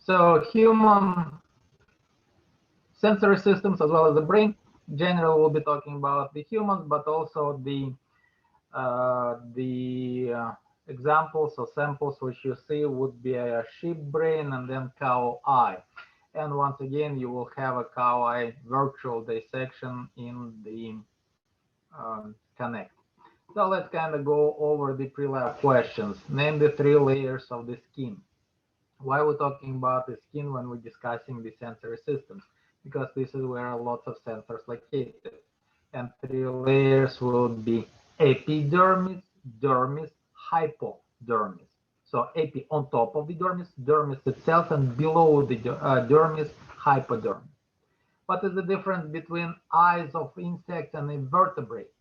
So human sensory systems as well as the brain. In general, we'll be talking about the humans, but also the examples or samples which you see would be a sheep brain and then cow eye. And once again, you will have a cow eye virtual dissection in the Connect. So let's kind of go over the pre-lab questions. Name the 3 layers of the skin. Why are we talking about the skin when we're discussing the sensory systems? Because this is where lots of sensors located. And 3 layers would be epidermis, dermis, hypodermis. So epi on top of the dermis, dermis itself, and below the dermis, hypodermis. What is the difference between eyes of insects and invertebrates?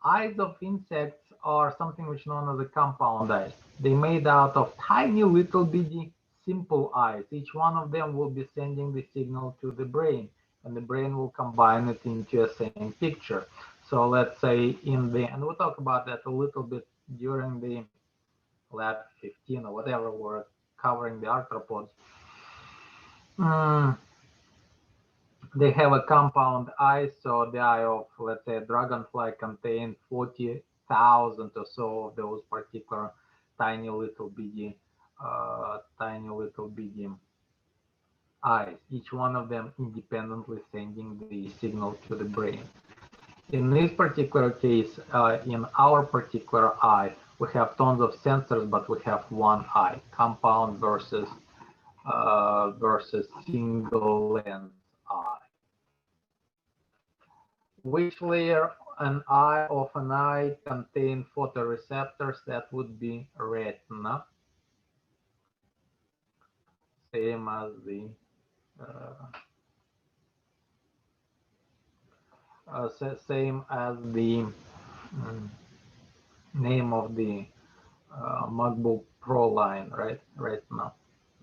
Eyes of insects are something which is known as a compound eyes. They're made out of tiny little bitty simple eyes. Each one of them will be sending the signal to the brain, and the brain will combine it into a same picture. So let's say and we'll talk about that a little bit during the lab 15 or whatever we're covering the arthropods. They have a compound eye, so the eye of, let's say, a dragonfly contains 40,000 or so of those particular tiny little bitty eyes, each one of them independently sending the signal to the brain. In this particular case, in our particular eye, we have tons of sensors, but we have one eye, compound versus single lens eye. Which layer of an eye contain photoreceptors? That would be retina. Same as the name of the MacBook Pro line, right? Retina,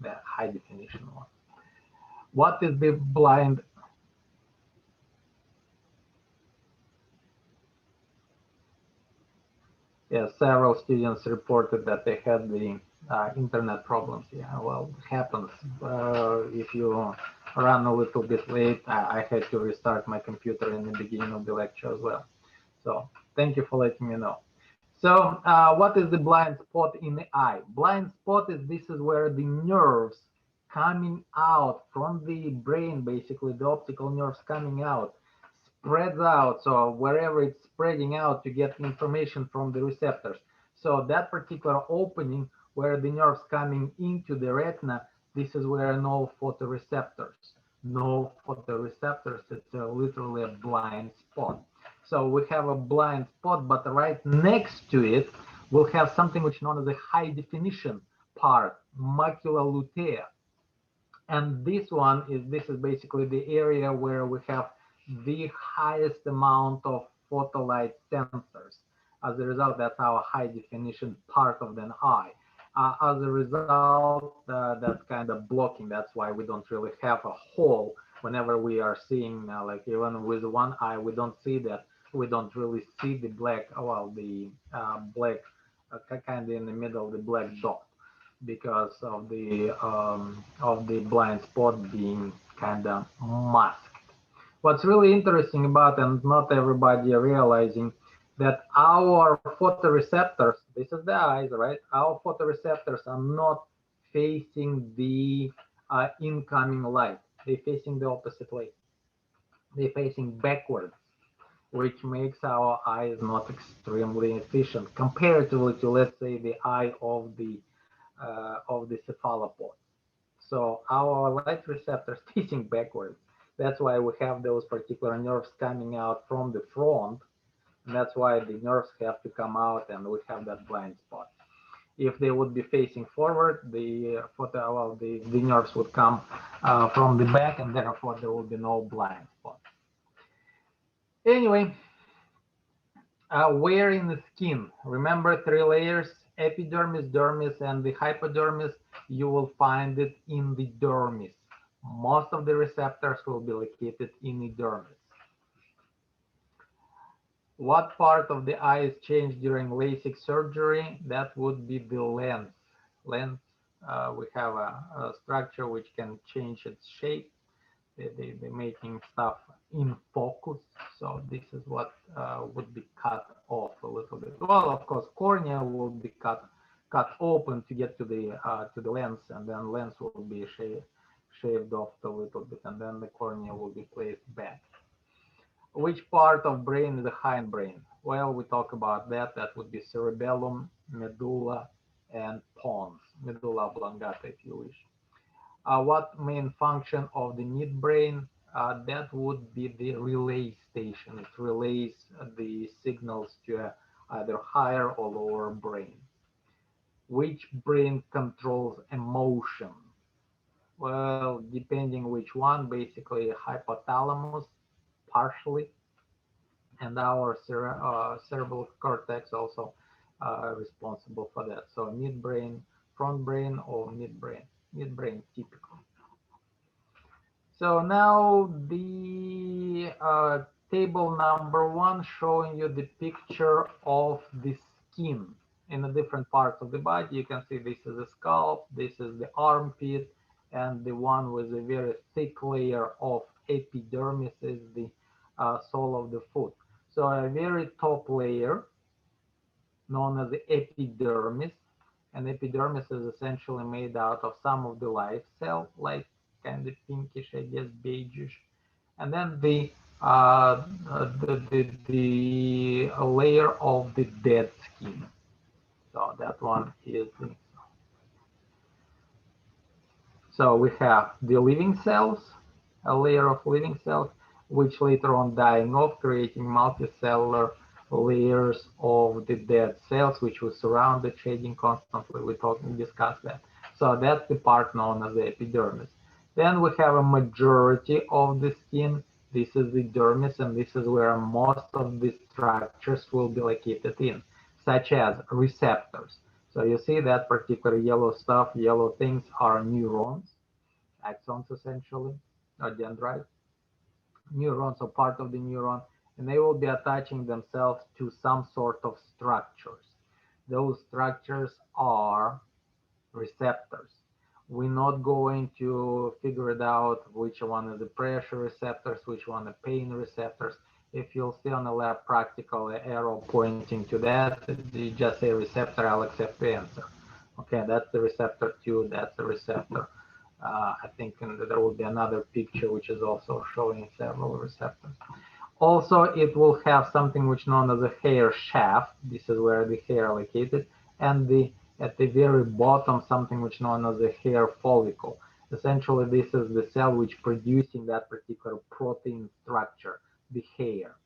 the high definition one. What is the blind? Yeah, several students reported that they had the internet problems. Yeah, well, it happens. If you run a little bit late, I had to restart my computer in the beginning of the lecture as well. So thank you for letting me know. So what is the blind spot in the eye? Blind spot this is where the nerves coming out from the brain, basically the optical nerves coming out, spreads out. So wherever it's spreading out to get information from the receptors. So that particular opening where the nerves coming into the retina, this is where no photoreceptors. No photoreceptors, it's literally a blind spot. So we have a blind spot, but right next to it, we'll have something which is known as a high definition part, macula lutea. And this is basically the area where we have the highest amount of photolight sensors. As a result, that's our high definition part of the eye. As a result, that's kind of blocking. That's why we don't really have a hole whenever we are seeing, like even with one eye, we don't see that. We don't really see the black, black kind of in the middle, the black dot, because of the blind spot being kind of masked. What's really interesting about, and not everybody realizing, that our photoreceptors, this is the eyes, right? Our photoreceptors are not facing the incoming light. They're facing the opposite way. They're facing backwards, which makes our eyes not extremely efficient comparatively to, let's say, the eye of the cephalopod. So our light receptors facing backwards. That's why we have those particular nerves coming out from the front. And that's why the nerves have to come out, and we have that blind spot. If they would be facing forward, the nerves would come from the back, and therefore there would be no blind spot. Anyway, where in the skin? Remember 3 layers: epidermis, dermis, and the hypodermis. You will find it in the dermis. Most of the receptors will be located in the dermis. What part of the eye is changed during LASIK surgery? That would be the lens we have a structure which can change its shape. They're making stuff in focus. So this is what would be cut off a little bit. Well, of course, cornea will be cut open to get to the lens, and then lens will be shaved off a little bit, and then the cornea will be placed back. Which part of brain is the hindbrain? Well, we talk about that. That would be cerebellum, medulla, and pons, medulla oblongata, if you wish. What main function of the midbrain? That would be the relay station. It relays the signals to either higher or lower brain. Which brain controls emotion? Well, depending which one, basically hypothalamus, partially, and our cerebral cortex also responsible for that. So midbrain, front brain, or midbrain typically. So now the table number 1 showing you the picture of the skin in the different parts of the body. You can see this is the scalp, this is the armpit, and the one with a very thick layer of epidermis is the sole of the foot. So a very top layer known as the epidermis, and epidermis is essentially made out of some of the live cell, like kind of pinkish, I guess, beigeish, and then the layer of the dead skin. So that one is the. So we have the living cells, a layer of living cells, which later on dying off, creating multicellular layers of the dead cells, which will surround the shading constantly. We discussed that. So that's the part known as the epidermis. Then we have a majority of the skin. This is the dermis, and this is where most of the structures will be located in, such as receptors. So you see that particular yellow stuff, yellow things are neurons, axons essentially, or dendrites. Neurons are part of the neuron, and they will be attaching themselves to some sort of structures. Those structures are receptors. We're not going to figure it out which one is the pressure receptors, which one the pain receptors. If you'll see on the lab practical arrow pointing to that, you just say receptor, I'll accept the answer. Okay, that's the receptor 2, that's the receptor. I think there will be another picture which is also showing several receptors. Also, it will have something which is known as a hair shaft. This is where the hair are located, and at the very bottom, something which is known as a hair follicle. Essentially, this is the cell which producing that particular protein structure, the hair.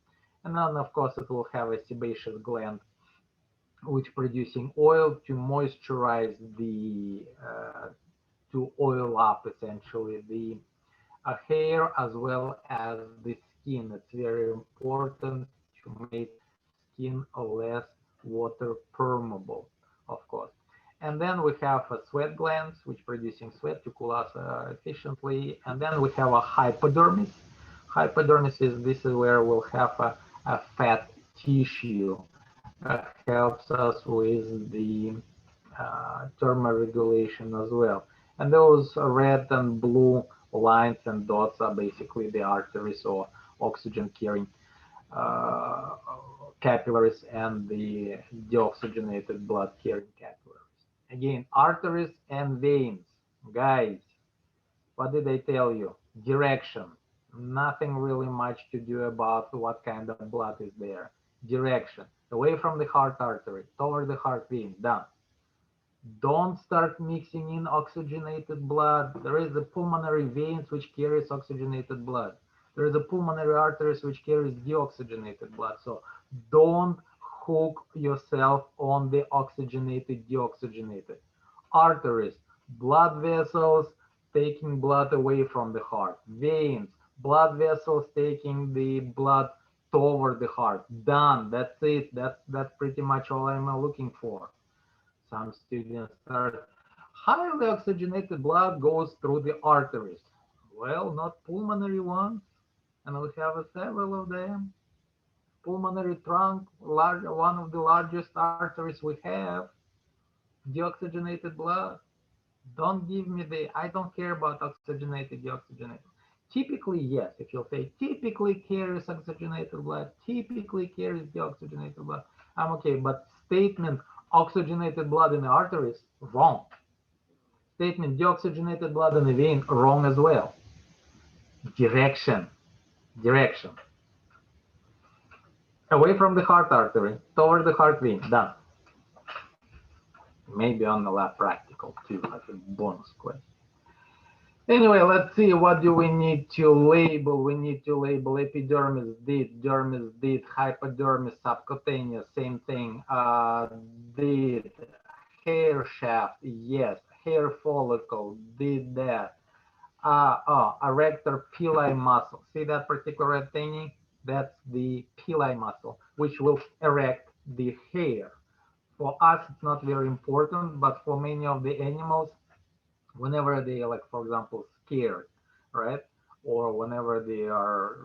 And then, of course, it will have a sebaceous gland which producing oil to moisturize the to oil up essentially the hair as well as the skin. It's very important to make skin less water permeable, of course. And then we have a sweat glands which producing sweat to cool us efficiently. And then we have a hypodermis. Hypodermis is this is where we'll have a fat tissue. Helps us with the thermoregulation as well. And those red and blue lines and dots are basically the arteries or oxygen carrying capillaries and the deoxygenated blood carrying capillaries. Again, arteries and veins. Guys, what did I tell you? Direction. Nothing really much to do about what kind of blood is there. Direction. Away from the heart artery, toward the heart vein. Done. Don't start mixing in oxygenated blood. There is the pulmonary veins which carries oxygenated blood. There is the pulmonary arteries which carries deoxygenated blood. So don't hook yourself on the oxygenated, deoxygenated. Arteries, blood vessels taking blood away from the heart. Veins, blood vessels taking the blood toward the heart. Done. That's it. That's pretty much all I'm looking for. Some students start, highly oxygenated blood goes through the arteries. Well, not pulmonary ones, and we have several of them. Pulmonary trunk, one of the largest arteries we have, deoxygenated blood. Don't give me the, I don't care about oxygenated, deoxygenated. Typically, yes, if you'll say typically carries oxygenated blood, typically carries deoxygenated blood, I'm okay. But statement oxygenated blood in the arteries, wrong. Statement deoxygenated blood in the vein, wrong as well. Direction, direction. Away from the heart artery, toward the heart vein, done. Maybe on the lab practical too, like a bonus question. Anyway, let's see, what do we need to label? We need to label epidermis, dermis, hypodermis, subcutaneous, same thing. Did, hair shaft, yes, hair follicle, did that. Erector pili muscle. See that particular red thingy? That's the pili muscle, which will erect the hair. For us, it's not very important, but for many of the animals, whenever they, like, for example, scared, right? Or whenever they are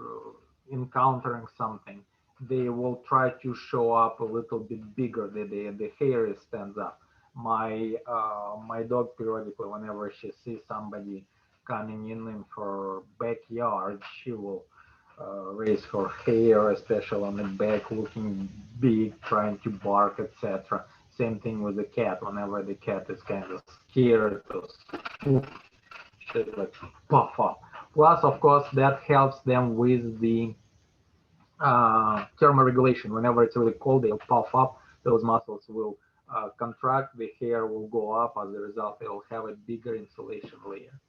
encountering something, they will try to show up a little bit bigger. The hair stands up. My dog periodically, whenever she sees somebody coming in her backyard, she will raise her hair, especially on the back, looking big, trying to bark, etc. Same thing with the cat. Whenever the cat is kind of scared, should like puff up. Plus, of course, that helps them with the thermoregulation. Whenever it's really cold, they'll puff up. Those muscles will contract. The hair will go up. As a result, they'll have a bigger insulation layer.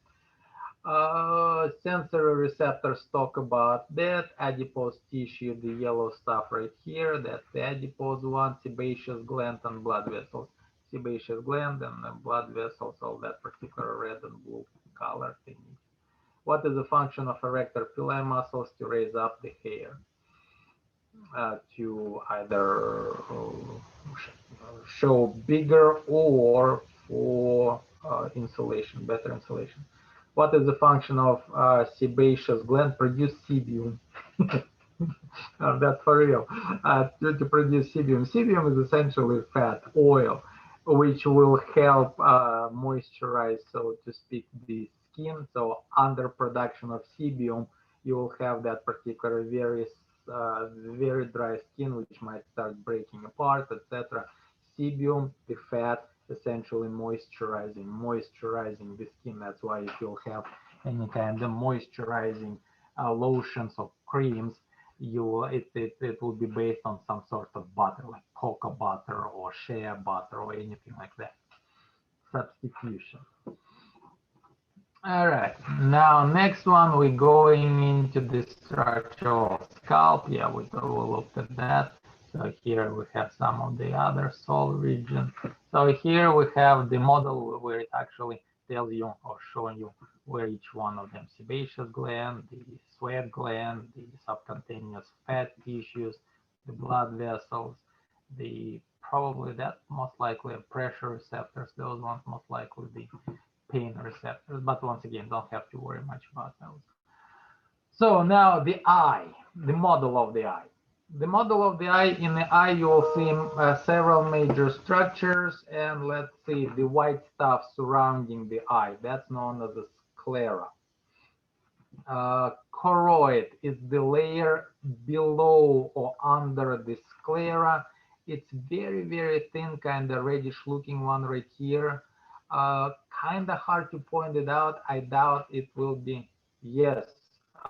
Sensory receptors talk about that. Adipose tissue, the yellow stuff right here, that's the adipose one. Sebaceous gland and blood vessels. Sebaceous gland and the blood vessels, all that particular red and blue color thing. What is the function of erector pili muscles? To raise up the hair, to either show bigger or for insulation, better insulation. What is the function of sebaceous gland? Produce sebum. That's for real. To produce sebum. Sebum is essentially fat, oil, which will help moisturize, so to speak, the skin. So under production of sebum, you will have that particular very dry skin, which might start breaking apart, etc. Sebum, the fat, essentially moisturizing the skin. That's why if you have any kind of moisturizing lotions or creams, it will be based on some sort of butter, like cocoa butter or shea butter or anything like that. Substitution. All right, now next one, we're going into the structural scalp. Yeah, we looked at that. So here we have some of the other soul region. So here we have the model where it actually tells you or showing you where each one of them: sebaceous gland, the sweat gland, the subcutaneous fat tissues, the blood vessels, the probably that most likely pressure receptors. Those ones most likely the pain receptors, but once again, don't have to worry much about those. So now the eye, the model of the eye. The model of the eye, in the eye you will see several major structures, and let's see, the white stuff surrounding the eye, that's known as the sclera. Choroid is the layer below or under the sclera. It's very thin, kind of reddish looking one right here. Kind of hard to point it out. I doubt it will be. Yes,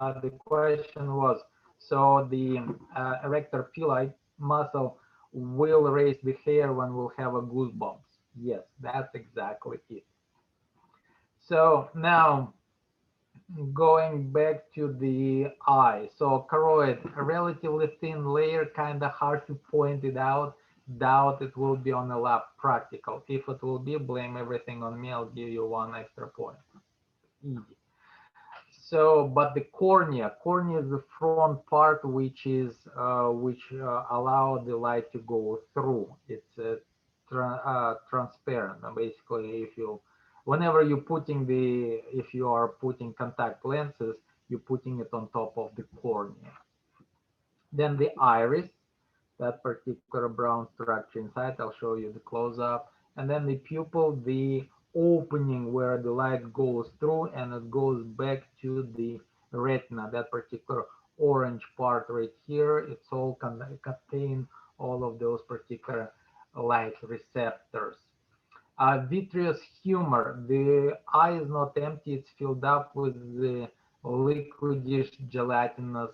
the question was, so the erector pili muscle will raise the hair when we'll have a goosebumps. Yes, that's exactly it. So now going back to the eye. So choroid, a relatively thin layer, kind of hard to point it out. Doubt it will be on the lab practical. If it will be, blame everything on me. I'll give you 1 extra point. Easy. So, but the cornea is the front part, which is allow the light to go through. It's transparent. And basically, whenever you're putting if you are putting contact lenses, you're putting it on top of the cornea. Then the iris, that particular brown structure inside. I'll show you the close-up. And then the pupil, the opening where the light goes through and it goes back to the retina. That particular orange part right here, it's all contain all of those particular light receptors. Vitreous humor. The eye is not empty; it's filled up with the liquidish gelatinous,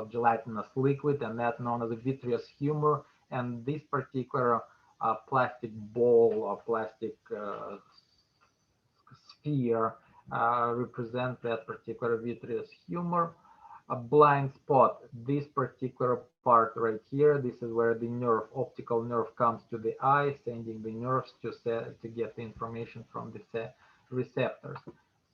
gelatinous liquid, and that's known as a vitreous humor. And this particular plastic ball or plastic sphere represents that particular vitreous humor. A blind spot, this particular part right here, this is where the nerve, optical nerve, comes to the eye, sending the nerves to get the information from the receptors.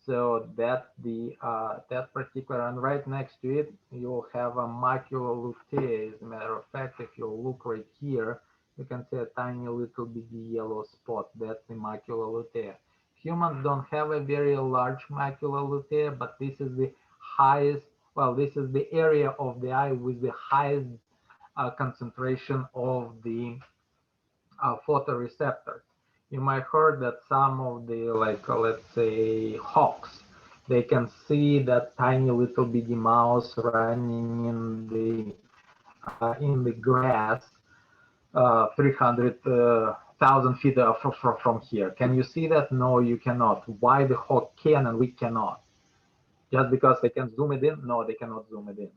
So that that particular, and right next to it, you'll have a macula lutea. As a matter of fact, if you look right here, you can see a tiny little bitty yellow spot. That's the macula lutea. Humans don't have a very large macula lutea, but this is the highest, well, this is the area of the eye with the highest concentration of the photoreceptors. You might heard that some of the, like, let's say, hawks, they can see that tiny little bitty mouse running in the grass 300,000 feet from here. Can you see that? No, you cannot. Why the hawk can and we cannot? Just because they can zoom it in? No, they cannot zoom it in.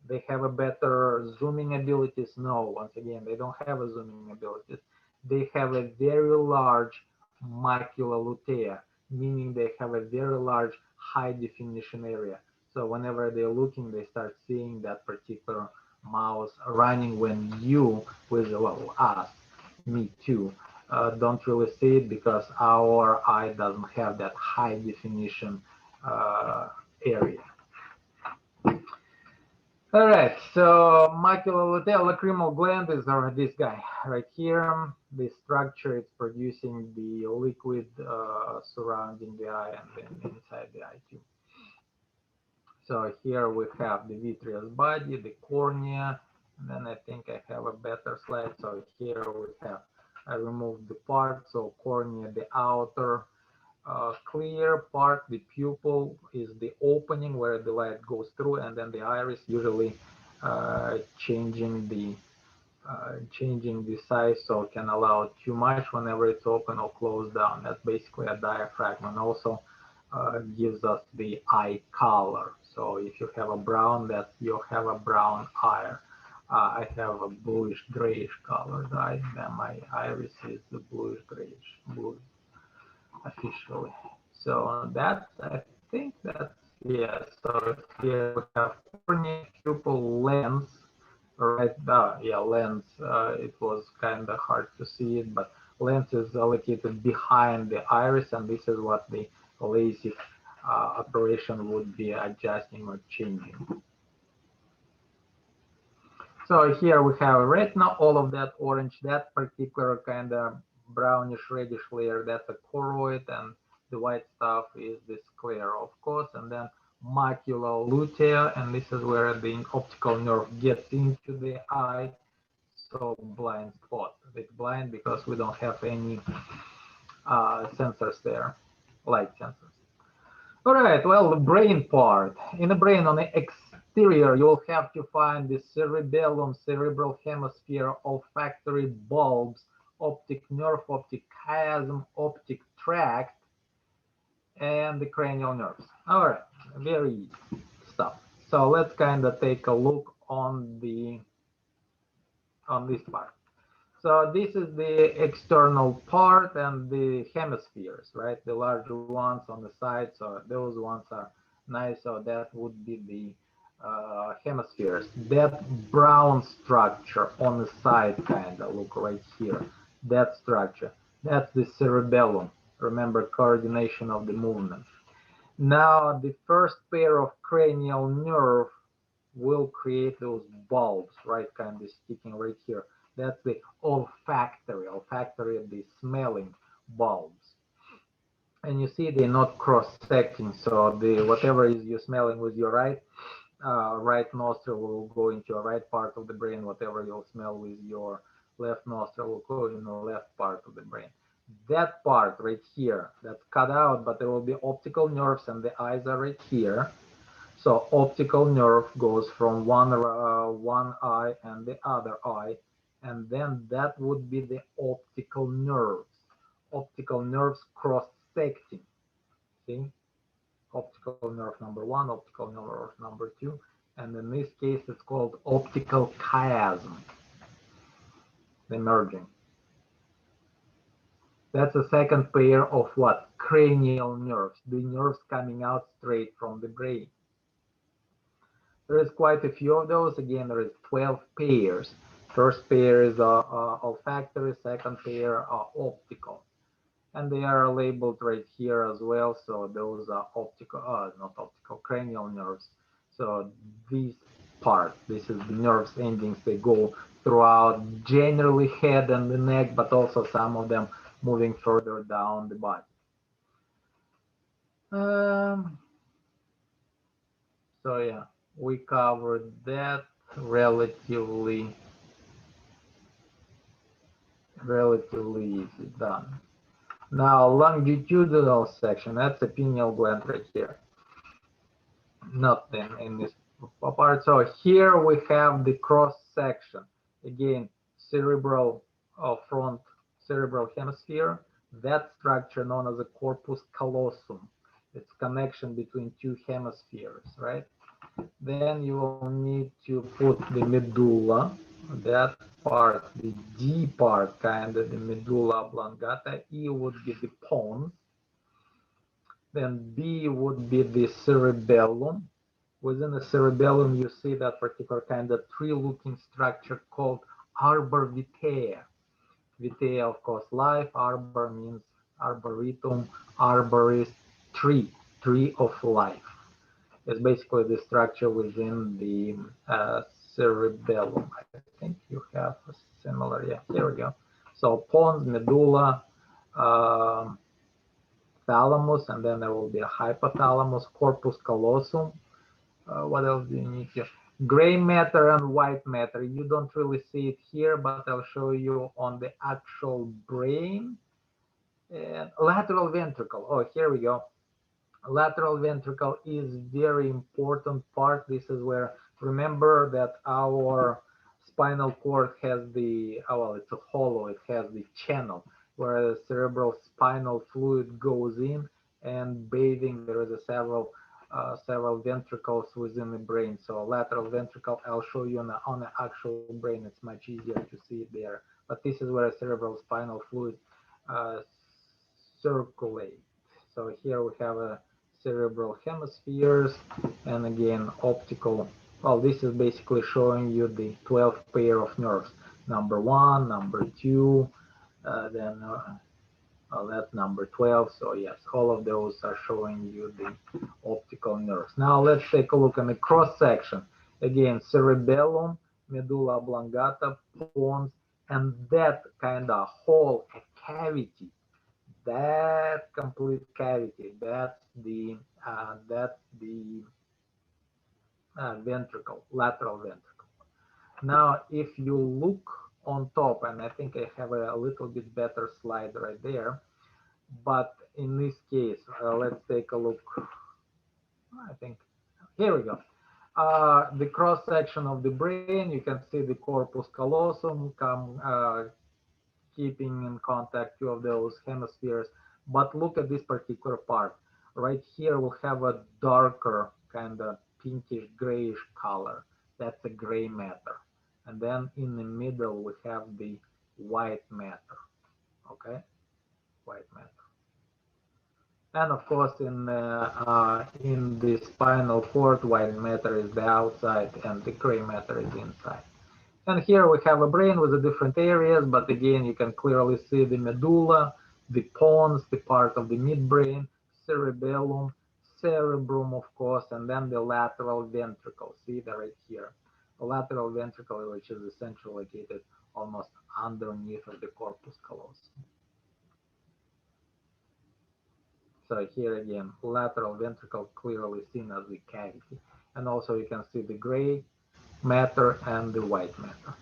They have a better zooming abilities? No, once again, they don't have a zooming abilities. They have a very large macula lutea, meaning they have a very large high definition area. So whenever they're looking, they start seeing that particular mouse running when you, with, well, us, me too, don't really see it because our eye doesn't have that high definition area. All right, so macula lutea, lacrimal gland is this guy right here. The structure is producing the liquid surrounding the eye and then inside the eye too. So here we have the vitreous body, the cornea, and then I think I have a better slide. So here we have, I removed the part, so cornea, the outer clear part, the pupil is the opening where the light goes through, and then the iris usually changing the size, so it can allow too much whenever it's open or closed down. That's basically a diaphragm, and also gives us the eye color. So if you have a brown, that you have a brown eye. I have a bluish grayish colored eye, then my iris is the bluish grayish, blue officially. So that's, I think that's, yeah, so here we have cornea, pupil, lens, right? Yeah, lens, it was kind of hard to see it, but lens is located behind the iris, and this is what the LASIK operation would be adjusting or changing. So here we have a retina, all of that orange, that particular kind of brownish reddish layer, that's a choroid, and the white stuff is the sclera, of course, and then macula lutea, and this is where the optical nerve gets into the eye. So blind spot. It's blind because we don't have any sensors there, light sensors. All right, well, the brain part. In the brain, on the exterior, you'll have to find the cerebellum, cerebral hemisphere, olfactory bulbs, optic nerve, optic chiasm, optic tract, and the cranial nerves. All right, very easy stuff. So let's kind of take a look on this part. So this is the external part and the hemispheres, right? The larger ones on the side. So those ones are nice. So that would be the hemispheres. That brown structure on the side, kind of look right here. That structure, that's the cerebellum. Remember, coordination of the movement. Now the first pair of cranial nerve will create those bulbs, right? Kind of sticking right here. That's the olfactory, the smelling bulbs. And you see they're not cross-secting, so the whatever is you smelling with your right nostril will go into your right part of the brain. Whatever you'll smell with your left nostril will go in the left part of the brain. That part right here, that's cut out, but there will be optical nerves and the eyes are right here. So optical nerve goes from one eye and the other eye, and then that would be the optical nerves. Optical nerves cross-secting. See, optical nerve number one, optical nerve number two, and in this case it's called optical chiasm. The merging. That's a second pair of what? Cranial nerves, the nerves coming out straight from the brain. There is quite a few of those. Again, there is 12 pairs. First pair is olfactory, second pair are optical. And they are labeled right here as well. So those are optical, not optical, cranial nerves. So this part, this is the nerves endings, they go throughout generally head and the neck, but also some of them moving further down the body. So yeah, we covered that relatively easy, done. Now longitudinal section, that's the pineal gland right here. Not in this part. So here we have the cross section. Again, cerebral front cerebral hemisphere. That structure known as a corpus callosum. It's connection between two hemispheres, right? Then you will need to put the medulla, that part, the D part, kind of the medulla oblongata. E would be the pons. Then B would be the cerebellum. Within the cerebellum, you see that particular kind of tree-looking structure called arbor vitae. Vitae, of course, life. Arbor means arboretum, arborist, tree, tree of life. It's basically the structure within the cerebellum. I think you have a similar, yeah, here we go. So pons, medulla, thalamus, and then there will be a hypothalamus, corpus callosum. What else do you need here? Gray matter and white matter. You don't really see it here, but I'll show you on the actual brain. And lateral ventricle. Oh, here we go. Lateral ventricle is very important part. This is where, remember that our spinal cord has the, well, it's a hollow, it has the channel where the cerebral spinal fluid goes in and bathing. There is a several ventricles within the brain. So lateral ventricle, I'll show you on the actual brain. It's much easier to see it there. But this is where cerebral spinal fluid circulate. So here we have a cerebral hemispheres, and again optical. Well, this is basically showing you the 12 pair of nerves. Number 1, number 2, then that's number 12. So yes, all of those are showing you the optical nerves. Now let's take a look at the cross section. Again, cerebellum, medulla oblongata, pons, and that kind of hole, a cavity. That complete cavity, that's the ventricle, lateral ventricle. Now, if you look on top, and I think I have a little bit better slide right there, but in this case, let's take a look. I think here we go. The cross section of the brain, you can see the corpus callosum keeping in contact two of those hemispheres. But look at this particular part. Right here, we'll have a darker kind of pinkish grayish color. That's a gray matter. And then in the middle, we have the white matter. Okay, white matter. And of course, in the spinal cord, white matter is the outside and the gray matter is inside. And here we have a brain with the different areas, but again, you can clearly see the medulla, the pons, the part of the midbrain, cerebellum, cerebrum, of course, and then the lateral ventricle. See that right here. The lateral ventricle, which is essentially located almost underneath of the corpus callosum. So here again, lateral ventricle clearly seen as the cavity. And also you can see the gray matter and the white matter.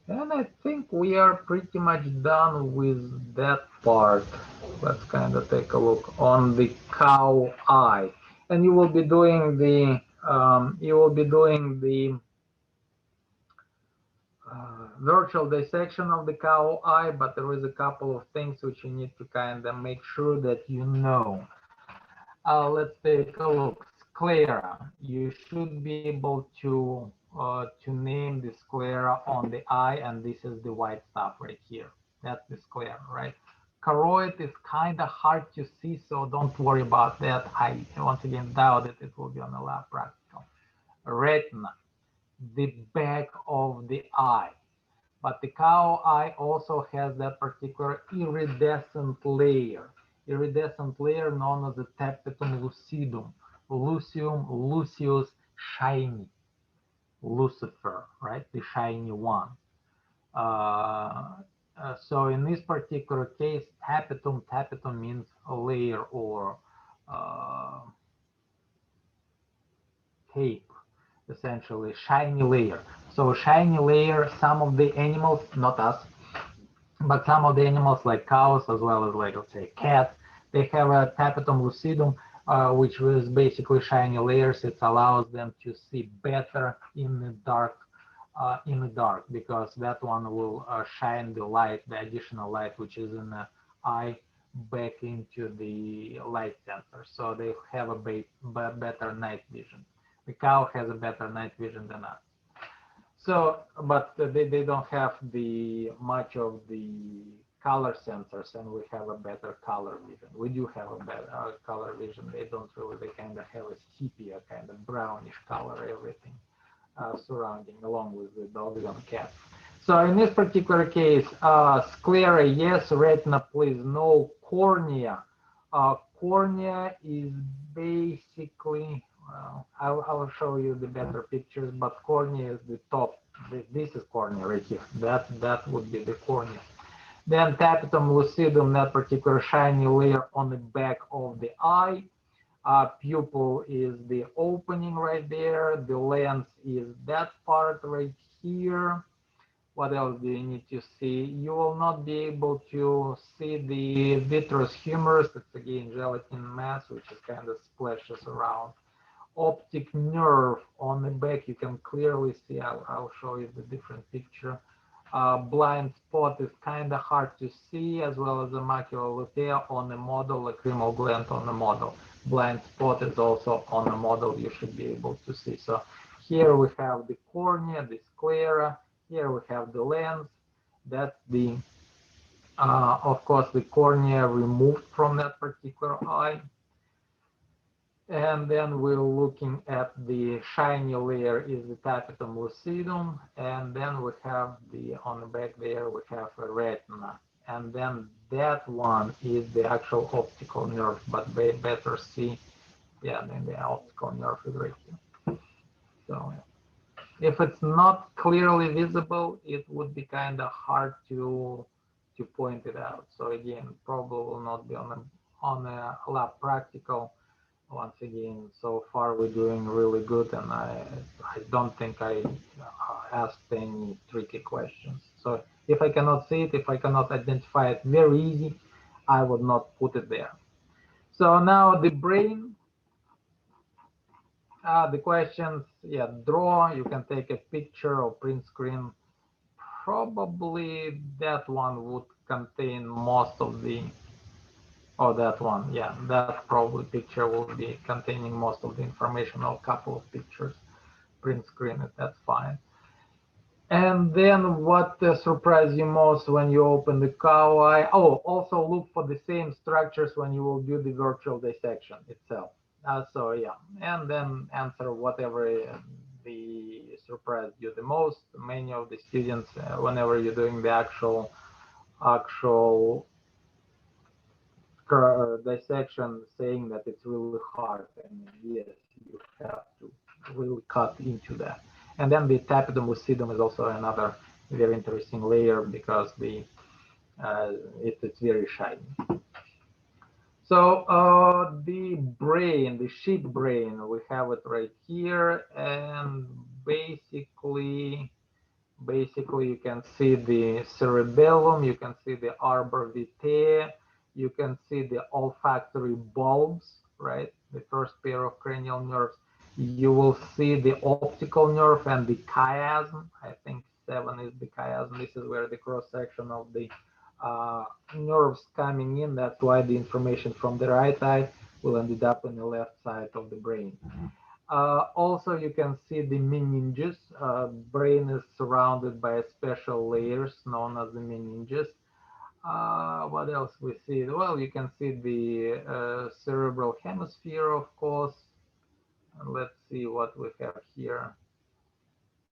And I think we are pretty much done with that part. Let's kind of take a look on the cow eye. And you will be doing the virtual dissection of the cow eye, but there is a couple of things which you need to kind of make sure that you know. Let's take a look. Sclera. You should be able to name the sclera on the eye, and this is the white stuff right here. That's the sclera, right? Choroid is kind of hard to see, so don't worry about that. I once again doubt that it will be on the lab practical. Retina, the back of the eye. But the cow eye also has that particular iridescent layer. Iridescent layer known as the tapetum lucidum. Lucium, Lucius, shiny. Lucifer, right? The shiny one. So in this particular case, tapetum means a layer or uh, tape, essentially, shiny layer. So shiny layer, some of the animals, not us, but some of the animals like cows as well as like let's say cats, they have a tapetum lucidum, which is basically shiny layers. It allows them to see better in the dark, because that one will shine the light, the additional light which is in the eye, back into the light sensor. So they have a better night vision. The cow has a better night vision than us. So, but they don't have the much of the color sensors, and we have a better color vision. We do have a better color vision. They don't really. They kind of have a sepia, kind of brownish color, everything surrounding, along with the dogs and cats. So in this particular case, sclera, yes. Retina, please no. Cornea. Cornea is basically, well, I'll show you the better pictures, but cornea is the top. This is cornea right here. That would be the cornea. Then tapetum lucidum, that particular shiny layer on the back of the eye. Pupil is the opening right there. The lens is that part right here. What else do you need to see? You will not be able to see the vitreous humor. It's again gelatin mass, which is kind of splashes around. Optic nerve on the back, you can clearly see. I'll show you the different picture. Blind spot is kind of hard to see, as well as the macula lutea on the model, lacrimal gland on the model. Blind spot is also on the model, you should be able to see. So here we have the cornea, the sclera. Here we have the lens. That's the, of course, the cornea removed from that particular eye. And then we're looking at the shiny layer is the tapetum lucidum, and then we have the, on the back there, we have a retina. And then that one is the actual optical nerve, but better see, yeah, then the optical nerve is right here. So if it's not clearly visible, it would be kind of hard to point it out. So again, probably will not be on a lab practical. Once again, so far we're doing really good, and I don't think I asked any tricky questions. So if I cannot see it, if I cannot identify it very easy, I would not put it there. So now the brain, the questions, yeah, draw, you can take a picture or print screen. Probably that one would contain most of the, oh, that one, yeah, that probably picture will be containing most of the information, or a couple of pictures. Print screen it, that's fine. And then what surprised you most when you open the cow eye? Oh, also look for the same structures when you will do the virtual dissection itself. So yeah, and then answer whatever the surprised you the most. Many of the students, whenever you're doing the actual dissection, saying that it's really hard, and yes, you have to really cut into that. And then the tapetum lucidum is also another very interesting layer, because it's very shiny. So the brain, the sheep brain, we have it right here, and basically Basically, you can see the cerebellum, you can see the arbor vitae, you can see the olfactory bulbs, right? The first pair of cranial nerves. You will see the optical nerve and the chiasm. I think 7 is the chiasm. This is where the cross section of the nerves coming in. That's why the information from the right eye will end up on the left side of the brain. Also, you can see the meninges. Brain is surrounded by special layers known as the meninges. What else we see? Well, you can see the cerebral hemisphere, of course. Let's see what we have here.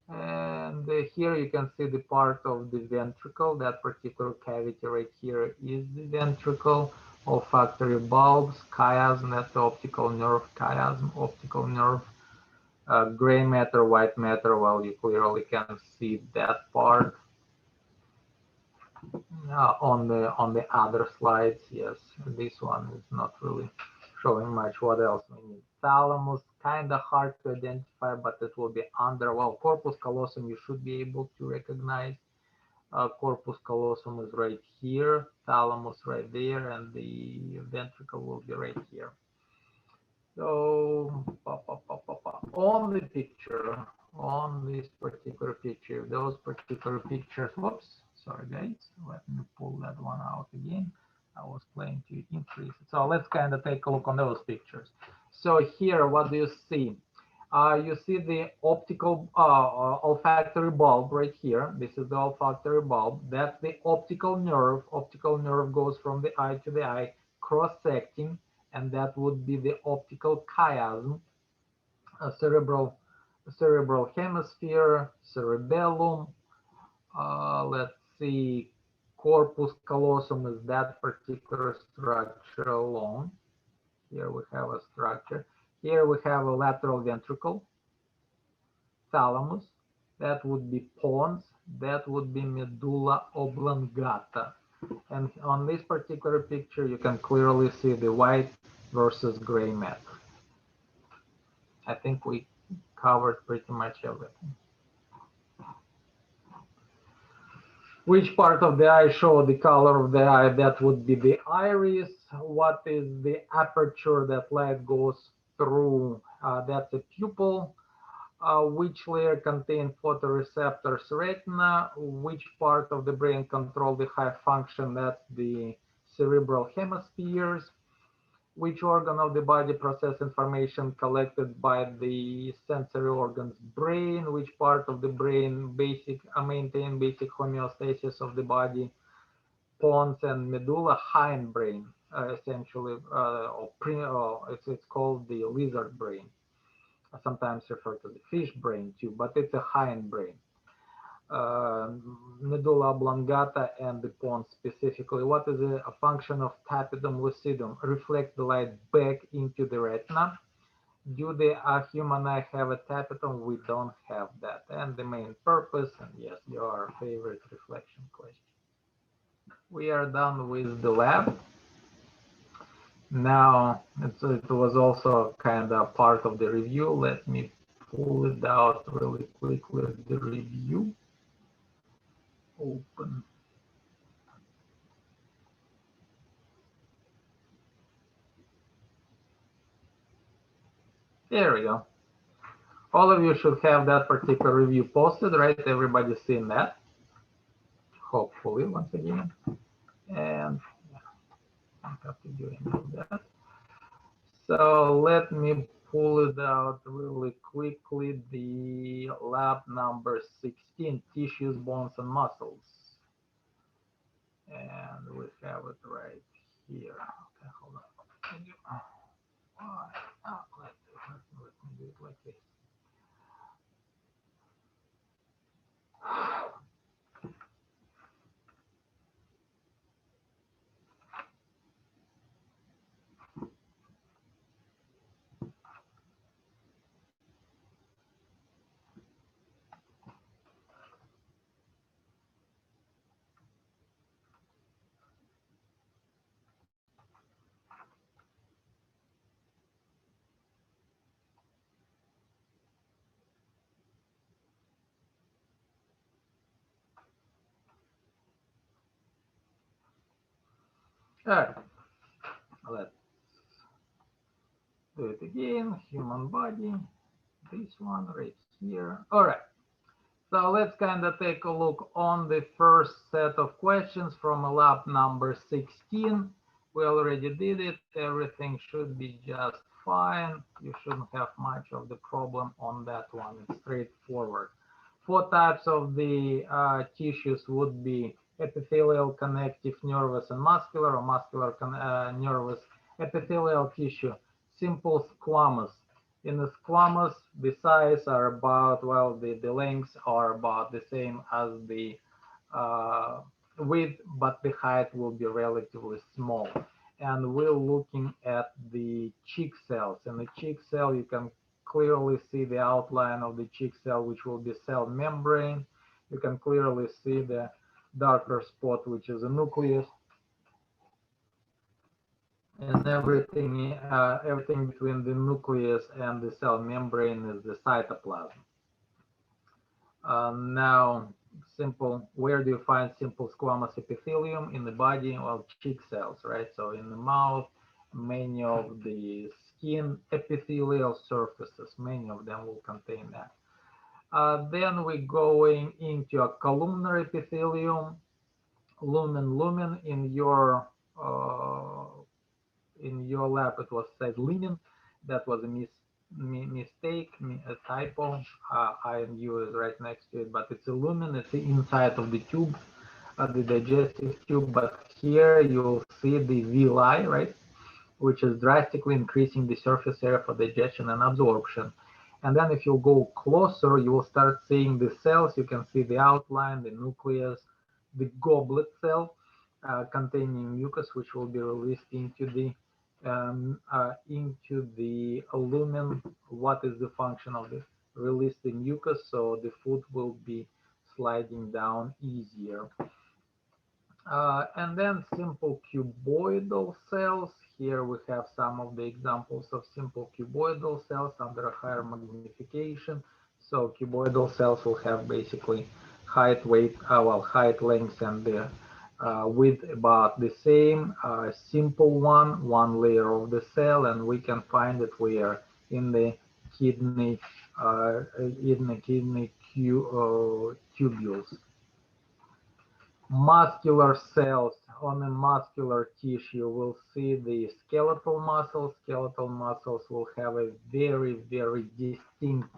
And here you can see the part of the ventricle. That particular cavity right here is the ventricle. Olfactory bulbs, chiasm, that's the optical nerve, chiasm, optical nerve. Gray matter, white matter, well, you clearly can see that part. On the other slides, yes, this one is not really showing much. What else we need? Thalamus, kind of hard to identify, but it will be under, well, corpus callosum you should be able to recognize. Corpus callosum is right here, thalamus right there, and the ventricle will be right here. So on the picture, on this particular picture, those particular pictures, whoops, sorry guys, let me pull that one out again. I was planning to increase it. So let's kind of take a look on those pictures. So here, what do you see? You see the optical olfactory bulb right here. This is the olfactory bulb. That's the optical nerve. Optical nerve goes from the eye to the eye, cross-secting, and that would be the optical chiasm, cerebral hemisphere, cerebellum. Let's see, corpus callosum is that particular structure alone. Here we have a structure. Here we have a lateral ventricle, thalamus. That would be pons. That would be medulla oblongata. And on this particular picture, you can clearly see the white versus gray matter. I think we covered pretty much everything. Which part of the eye show the color of the eye? That would be the iris. What is the aperture that light goes through? That's a pupil. Which layer contain photoreceptors? Retina. Which part of the brain control the high function? That's the cerebral hemispheres. Which organ of the body process information collected by the sensory organs? Brain. Which part of the brain maintain basic homeostasis of the body? Pons and medulla. Hindbrain, essentially, it's called the lizard brain. Sometimes referred to the fish brain too, but it's a hindbrain. Medulla oblongata and the pons specifically. What is a function of tapetum lucidum? Reflect the light back into the retina. Do the human eye have a tapetum? We don't have that. And the main purpose, and yes, your favorite reflection question. We are done with the lab. Now, it was also kind of part of the review. Let me pull it out really quickly, the review. Open. There we go. All of you should have that particular review posted, right? Everybody's seen that. Hopefully, once again. And yeah, I don't have to do any of that. So let me pull it out really quickly. The lab number 16, tissues, bones, and muscles. And we have it right here. Okay, hold on. Let me do it like this. All right, let's do it again. Human body, this one right here. All right. So let's kind of take a look on the first set of questions from lab number 16. We already did it. Everything should be just fine. You shouldn't have much of the problem on that one. It's straightforward. Four types of the tissues would be epithelial, connective, nervous, and muscular, or muscular, nervous, epithelial tissue, simple squamous. In the squamous, the size are about, well, the lengths are about the same as the width, but the height will be relatively small. And we're looking at the cheek cells. In the cheek cell, you can clearly see the outline of the cheek cell, which will be cell membrane. You can clearly see the darker spot, which is a nucleus. And everything between the nucleus and the cell membrane is the cytoplasm. Now, where do you find simple squamous epithelium in the body? Well, cheek cells, right? So in the mouth, many of the skin epithelial surfaces, many of them will contain that. Then we're going into a columnar epithelium, lumen. In your lab, it was said lumen. That was a mistake, a typo. IMU is right next to it, but it's a lumen. It's the inside of the tube, the digestive tube. But here you'll see the villi, right, which is drastically increasing the surface area for digestion and absorption. And then if you go closer, you will start seeing the cells. You can see the outline, the nucleus, the goblet cell containing mucus, which will be released into the lumen. What is the function of the release the mucus? So the food will be sliding down easier. And then simple cuboidal cells. Here we have some of the examples of simple cuboidal cells under a higher magnification. So cuboidal cells will have basically height, weight, height, length, and the width about the same. Simple one layer of the cell, and we can find that we are in the kidney, tubules. Muscular cells. On the muscular tissue, we'll see the skeletal muscles. Skeletal muscles will have a very, very distinct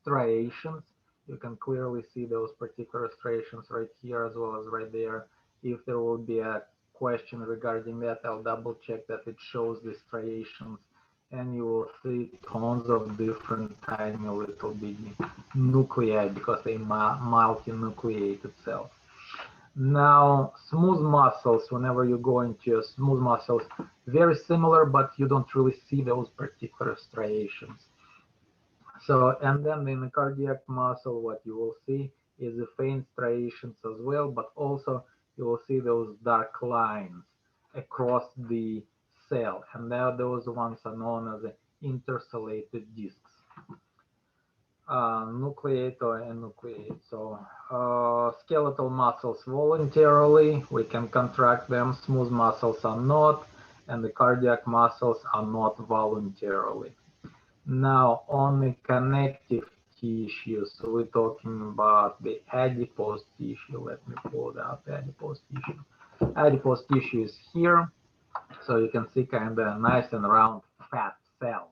striations. You can clearly see those particular striations right here as well as right there. If there will be a question regarding that, I'll double check that it shows the striations, and you will see tons of different tiny little bitty nuclei because they multinucleated cells. Now, smooth muscles, whenever you go into a smooth muscles, very similar, but you don't really see those particular striations. So, and then in the cardiac muscle, what you will see is the faint striations as well, but also you will see those dark lines across the cell, and now those ones are known as intercalated discs. Nucleate or enucleate. So skeletal muscles voluntarily, we can contract them. Smooth muscles are not, and the cardiac muscles are not voluntarily. Now on the connective tissues, so we're talking about the adipose tissue. Let me pull out the adipose tissue. Adipose tissue is here, so you can see kind of nice and round fat cells.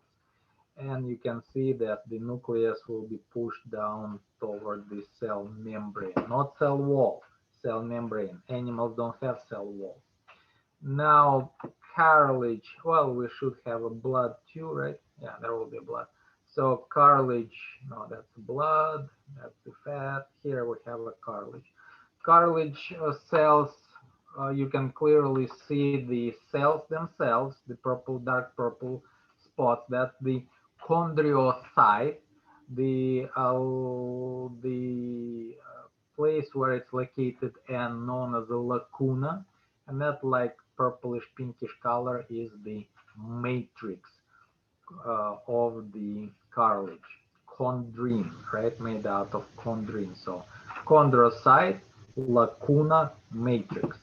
And you can see that the nucleus will be pushed down toward the cell membrane, not cell wall, cell membrane. Animals don't have cell walls. Now, cartilage, well, we should have a blood too, right? Yeah, there will be blood. So cartilage, no, that's blood, that's the fat. Here we have a cartilage. Cartilage cells, you can clearly see the cells themselves, the purple, dark purple spots. That's the chondriocyte, the place where it's located and known as the lacuna, and that like purplish pinkish color is the matrix of the cartilage, chondrine, right, made out of chondrine. So chondrocyte, lacuna, matrix.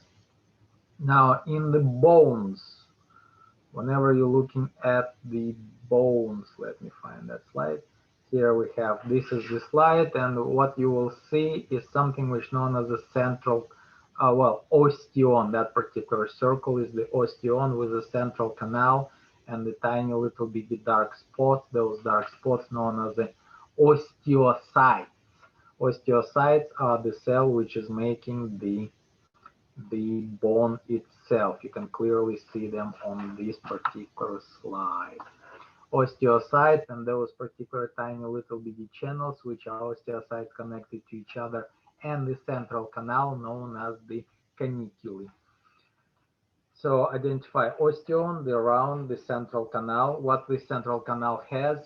Now, in the bones, whenever you're looking at the bones, let me find that slide. Here we have, this is the slide, and what you will see is something which is known as a central, well, osteon. That particular circle is the osteon with a central canal and the tiny little bitty dark spots. Those dark spots known as the osteocytes. Osteocytes are the cell which is making the bone itself. You can clearly see them on this particular slide. Osteocytes and those particular tiny little bitty channels which are osteocytes connected to each other, and the central canal known as the caniculi. So identify osteon, the round, the central canal. What the central canal has?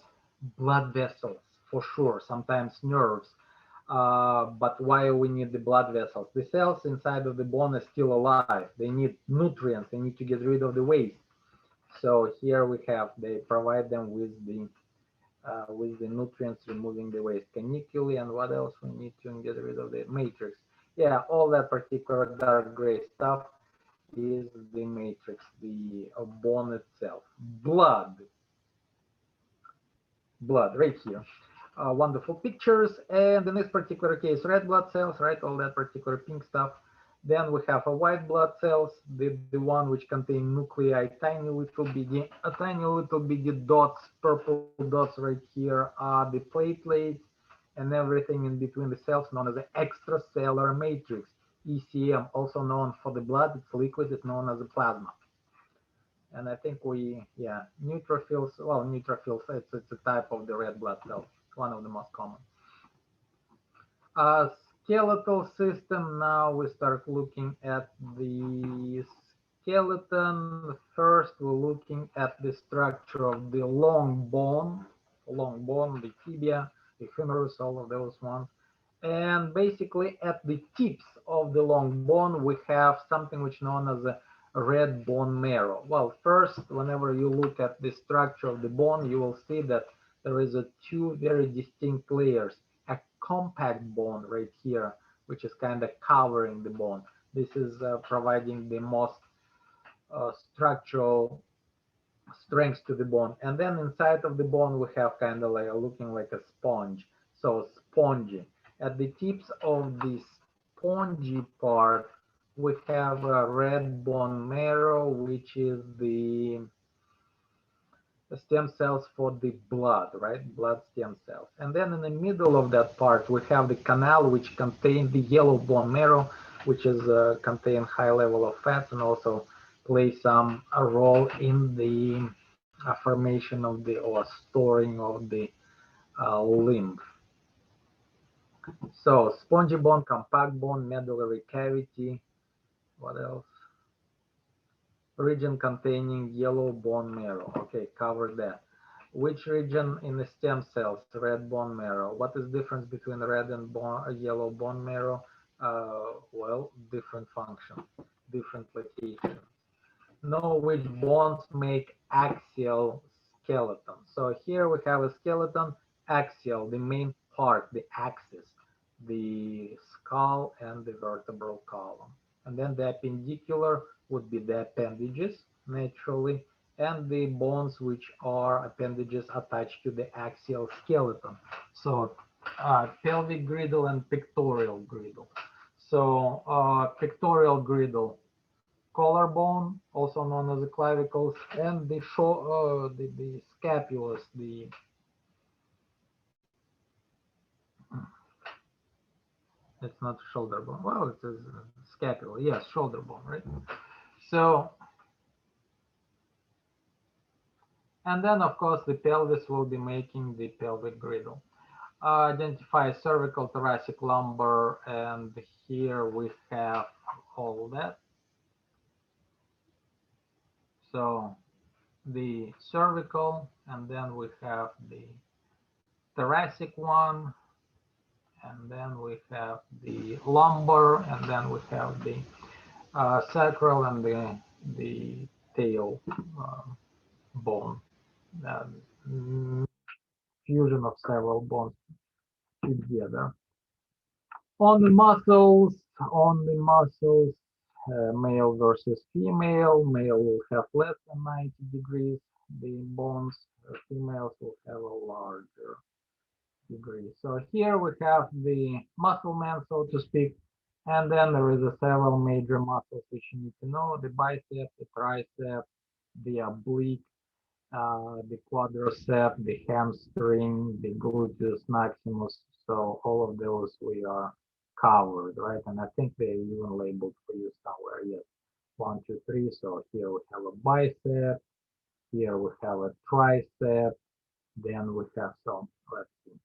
Blood vessels, for sure, sometimes nerves. But why we need the blood vessels? The cells inside of the bone are still alive. They need nutrients. They need to get rid of the waste. So here we have, they provide them with the nutrients, removing the waste. Caniculi, and what else we need to get rid of the matrix. Yeah, all that particular dark gray stuff is the matrix, the bone itself. Blood right here. Wonderful pictures. And in this particular case, red blood cells, right? All that particular pink stuff. Then we have a white blood cells, the one which contain nuclei, tiny little bitty dots, purple dots right here are the platelets, and everything in between the cells known as the extracellular matrix, ECM, also known for the blood. It's liquid, it's known as the plasma. And I think yeah, neutrophils, well, neutrophils, it's a type of the red blood cell, one of the most common. Skeletal system, now we start looking at the skeleton. First, we're looking at the structure of the long bone, the tibia, the humerus, all of those ones. And basically at the tips of the long bone, we have something which is known as a red bone marrow. Well, first, whenever you look at the structure of the bone, you will see that there is two very distinct layers. A compact bone right here, which is kind of covering the bone. This is providing the most structural strength to the bone. And then inside of the bone, we have kind of like looking like a sponge. So spongy. At the tips of the spongy part, we have a red bone marrow, which is the stem cells for the blood, right? Blood stem cells. And then in the middle of that part, we have the canal, which contains the yellow bone marrow, which is contain high level of fats and also play some a role in the formation of the or storing of the lymph. So spongy bone, compact bone, medullary cavity. What else? Region containing yellow bone marrow. Okay, cover that. Which region in the stem cells? Red bone marrow. What is the difference between red and yellow bone marrow? Well, different function, different location. Know which bones make axial skeleton. So here we have a skeleton, axial, the main part, the axis, the skull and the vertebral column. And then the appendicular would be the appendages, naturally, and the bones which are appendages attached to the axial skeleton. So pelvic girdle and pectoral girdle. So pectoral girdle, collarbone, also known as the clavicles, and the scapulas, it's not shoulder bone. Well, it is scapula. Yes, shoulder bone, right? So, and then of course the pelvis will be making the pelvic girdle. Identify cervical, thoracic, lumbar, and here we have all that. So the cervical, and then we have the thoracic one, and then we have the lumbar, and then we have the sacral and the tail bone. Fusion of several bones together. On the muscles, male versus female. Male will have less than 90 degrees. The bones, females will have a larger degree. So here we have the muscle man, so to speak, and then there is a several major muscles which you need to know: the bicep, the tricep, the oblique, the quadricep, the hamstring, the gluteus maximus. So all of those we are covered, right? And I think they're even labeled for you somewhere. Yes, 1, 2, 3. So here we have a bicep. Here we have a tricep. Then we have some. Let's see.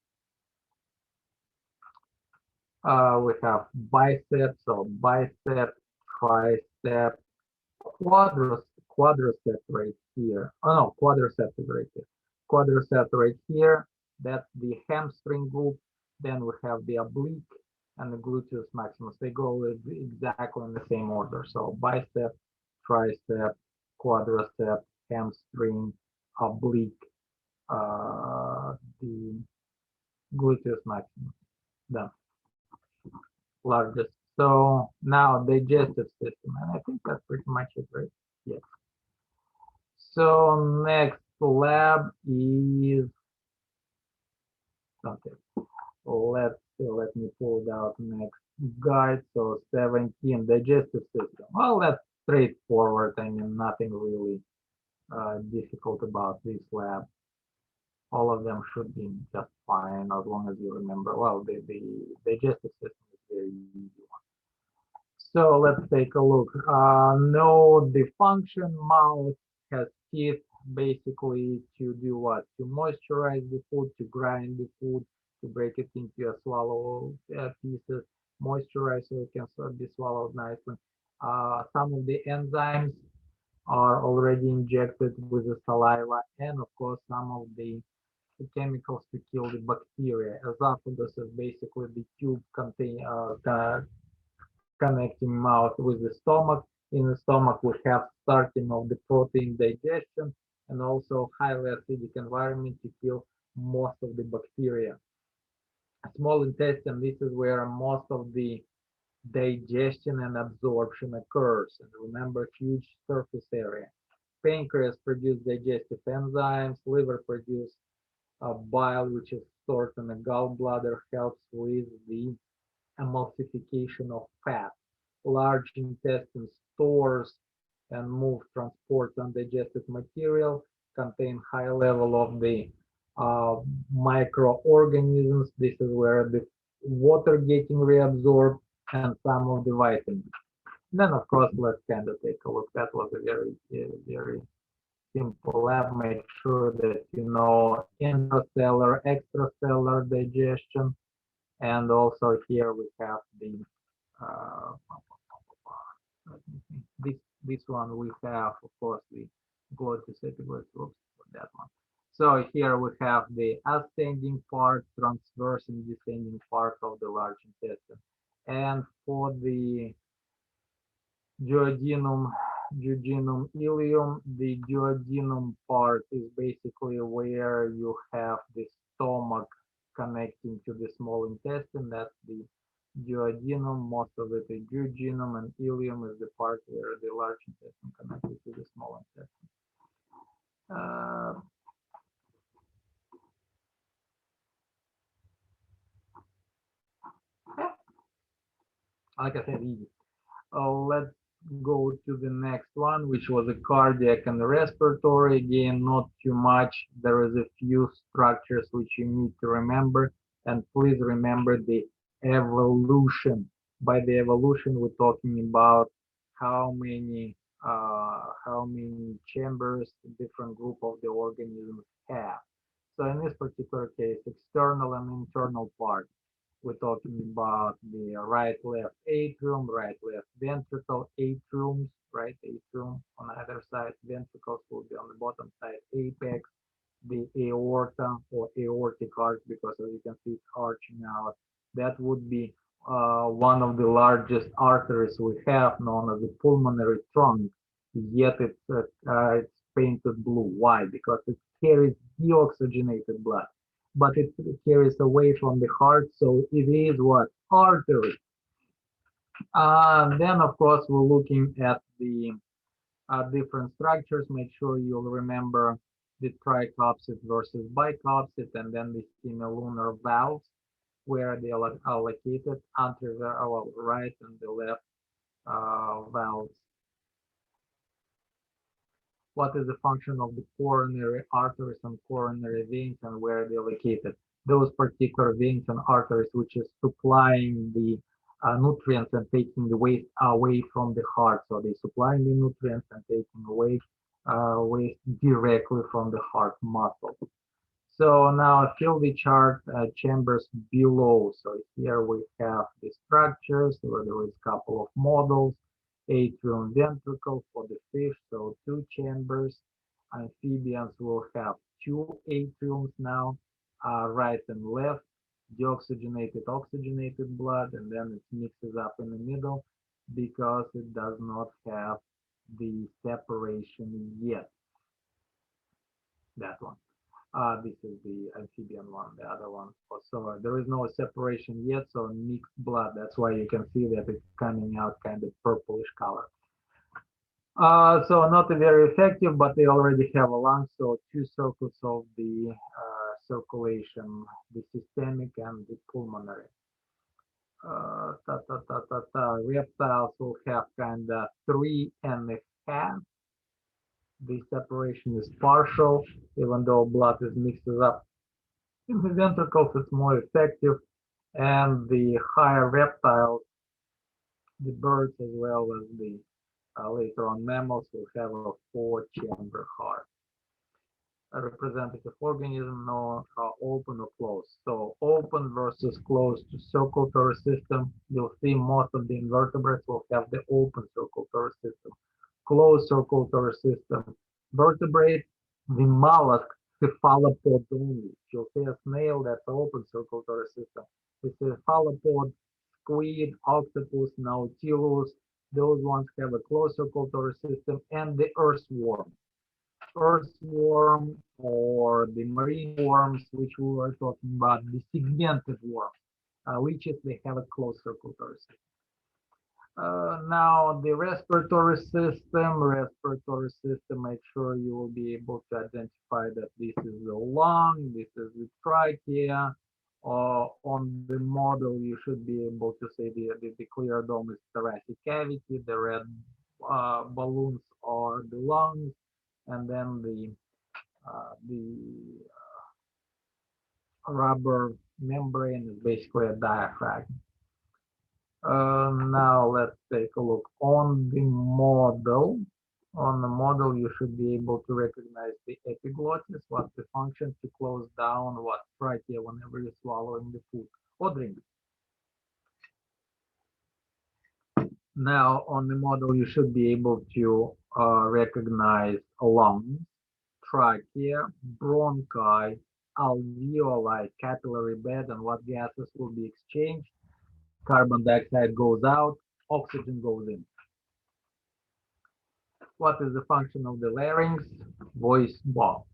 We have biceps, so bicep, tricep, quadricep right here. Oh no, quadricep is right here. Quadricep right here. That's the hamstring group. Then we have the oblique and the gluteus maximus. They go exactly in the same order. So bicep, tricep, quadricep, hamstring, oblique, the gluteus maximus. Done. Largest. So now digestive system, and I think that's pretty much it, right? Yes. So next lab is okay. Let me pull it out next guide. So 17 digestive system. Well, that's straightforward. I mean, nothing really difficult about this lab. All of them should be just fine as long as you remember. Well, the digestive system is very easy. So let's take a look. No, the function mouth has teeth basically to do what? To moisturize the food, to grind the food, to break it into a swallow pieces, moisturize so it can be swallowed nicely. Some of the enzymes are already injected with the saliva, and of course some of the chemicals to kill the bacteria. Esophagus is basically the tube connecting mouth with the stomach. In the stomach, we have starting of the protein digestion and also highly acidic environment to kill most of the bacteria. Small intestine, this is where most of the digestion and absorption occurs. And remember, huge surface area. Pancreas produces digestive enzymes. Liver produces bile, which is stored in the gallbladder, helps with the emulsification of fat. Large intestine stores and move, transport undigested material, contain high level of the microorganisms. This is where the water getting reabsorbed and some of the vitamins. Then, of course, let's kind of take a look. That was a very simple lab. Make sure that you know intracellular, extracellular digestion. And also here we have the uh, this one we have, of course, the glottis epiglottis. Oops, that one. So here we have the ascending part, transverse and descending part of the large intestine. And for the duodenum ileum, the duodenum part is basically where you have the stomach connecting to the small intestine. That's the duodenum. Most of it is duodenum, and ileum is the part where the large intestine connected to the small intestine. Like I said, easy. Let's go to the next one, which was a cardiac and respiratory. Again, not too much. There is a few structures which you need to remember, and please remember the evolution. By the evolution, we're talking about how many chambers different group of the organisms have. So in this particular case, external and internal part. We're talking about the right-left atrium, right-left ventricle, atriums, right atrium on either side, ventricles will be on the bottom side, apex, the aorta or aortic arch, because as you can see it's arching out. That would be one of the largest arteries we have, known as the pulmonary trunk, yet it's painted blue. Why? Because it carries deoxygenated blood, but it carries away from the heart, so it is what? Artery. Then, of course, we're looking at the different structures. Make sure you'll remember the tricopsid versus bicopsid, and then the semilunar valves, where they are located, anterior right and the left valves. What is the function of the coronary arteries and coronary veins and where they're located? Those particular veins and arteries which is supplying the nutrients and taking the waste away from the heart. So they're supplying the nutrients and taking away waste directly from the heart muscle. So now fill the chart chambers below. So here we have the structures where there is a couple of models. Atrium ventricle for the fish, so two chambers. Amphibians will have two atriums now, right and left. Deoxygenated, oxygenated blood, and then it mixes up in the middle because it does not have the separation yet. That one. This is the amphibian one, the other one. So there is no separation yet, so mixed blood. That's why you can see that it's coming out kind of purplish color. So not very effective, but they already have a lung, so two circles of the circulation, the systemic and the pulmonary. Reptiles will have kind of 3.5. The separation is partial, even though blood is mixed up. In the ventricles, it's more effective, and the higher reptiles, the birds as well as the later on mammals, will have a four-chamber heart. A representative organism known open or closed. So open versus closed circulatory system, you'll see most of the invertebrates will have the open circulatory system. Closed circulatory system, vertebrate, the mollusk, cephalopod only. You'll see a snail that's open circulatory system. The cephalopod, squid, octopus, nautilus, those ones have a closed circulatory system, and the earthworm. Earthworm or the marine worms, which we were talking about, the segmented worms, which is they have a closed circulatory system. Now the respiratory system, make sure you will be able to identify that this is the lung, this is the trachea. On the model, you should be able to say the clear dome is thoracic cavity, the red balloons are the lungs, and then the rubber membrane is basically a diaphragm. Now let's take a look on the model. On the model, you should be able to recognize the epiglottis, what's the function to close down what trachea whenever you're swallowing the food or drink. Now on the model, you should be able to recognize lungs, trachea, bronchi, alveoli, capillary bed, and what gases will be exchanged. Carbon dioxide goes out, oxygen goes in. What is the function of the larynx? Voice box.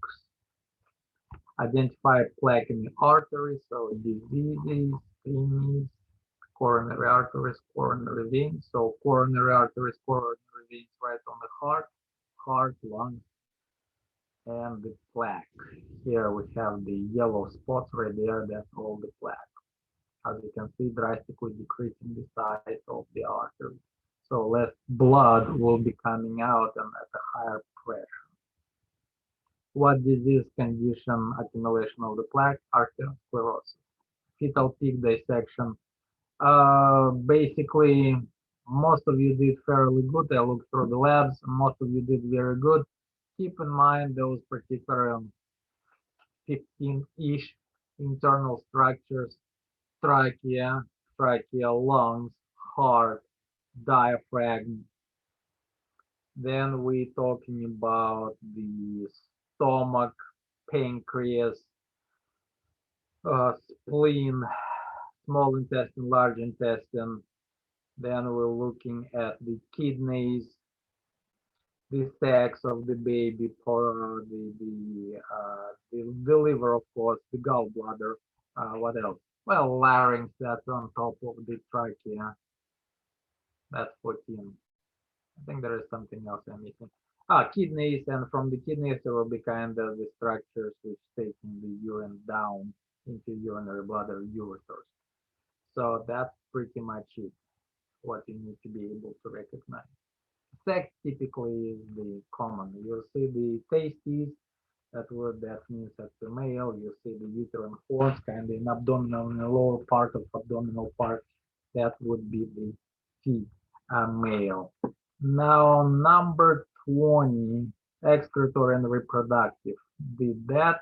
Identify plaque in the arteries, so diseases, veins, coronary arteries, coronary veins. So coronary arteries, coronary veins right on the heart, lungs, and the plaque. Here we have the yellow spots right there, that's all the plaque. As you can see, drastically decreasing the size of the artery. So less blood will be coming out and at a higher pressure. What disease condition accumulation of the plaque? Arteriosclerosis. Fetal peak dissection. Basically, most of you did fairly good. I looked through the labs. Most of you did very good. Keep in mind those particular 15-ish internal structures: trachea, lungs, heart, diaphragm. Then we're talking about the stomach, pancreas, spleen, small intestine, large intestine. Then we're looking at the kidneys, the sacs of the baby, the liver, of course, the gallbladder. What else? Well, larynx, that's on top of the trachea. That's 14. I think there is something else I'm missing. Kidneys, and from the kidneys there will be kind of the structures which taking the urine down into urinary bladder ureters. So that's pretty much it, what you need to be able to recognize. Sex typically is the common. You'll see the testes, that means that's the male. You see the uterine horns, kind of in abdominal, in the lower part of abdominal part, that would be the female. Now number 20, excretory and reproductive. Did that.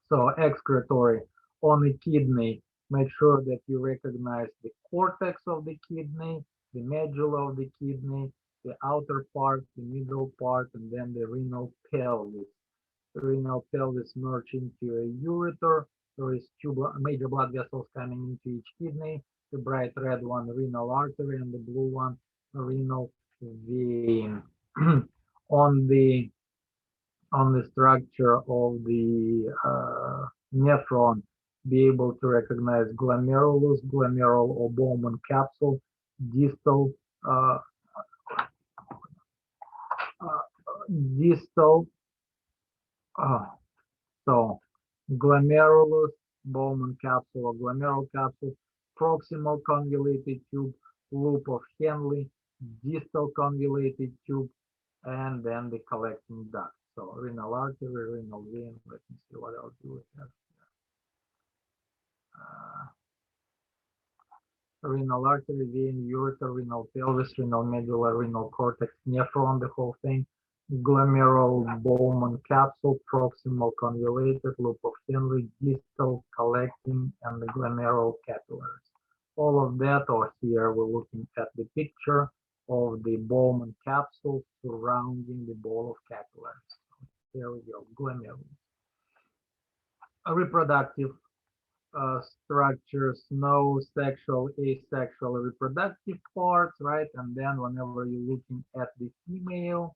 So excretory on the kidney, make sure that you recognize the cortex of the kidney, the medulla of the kidney, the outer part, the middle part, and then the renal pelvis. The renal pelvis merge into a ureter. There is two major blood vessels coming into each kidney. The bright red one, renal artery, and the blue one, renal vein. On the structure of the nephron, be able to recognize glomerulus, glomerular or Bowman capsule, distal, uh, distal, so glomerulus, Bowman capsule or glomerular capsule, proximal convoluted tube, loop of Henle, distal convoluted tube, and then the collecting duct. So renal artery, renal vein. Let me see what else do we have here. Renal artery, vein, ureter, renal pelvis, renal medulla, renal cortex, nephron, the whole thing. Glomerular Bowman capsule, proximal convoluted, loop of Henle, distal, collecting, and the glomerular capillaries. All of that, or here we're looking at the picture of the Bowman capsule surrounding the ball of capillaries. There we go, glomerulus. Reproductive structures, no sexual, asexual, reproductive parts, right? And then whenever you're looking at the female,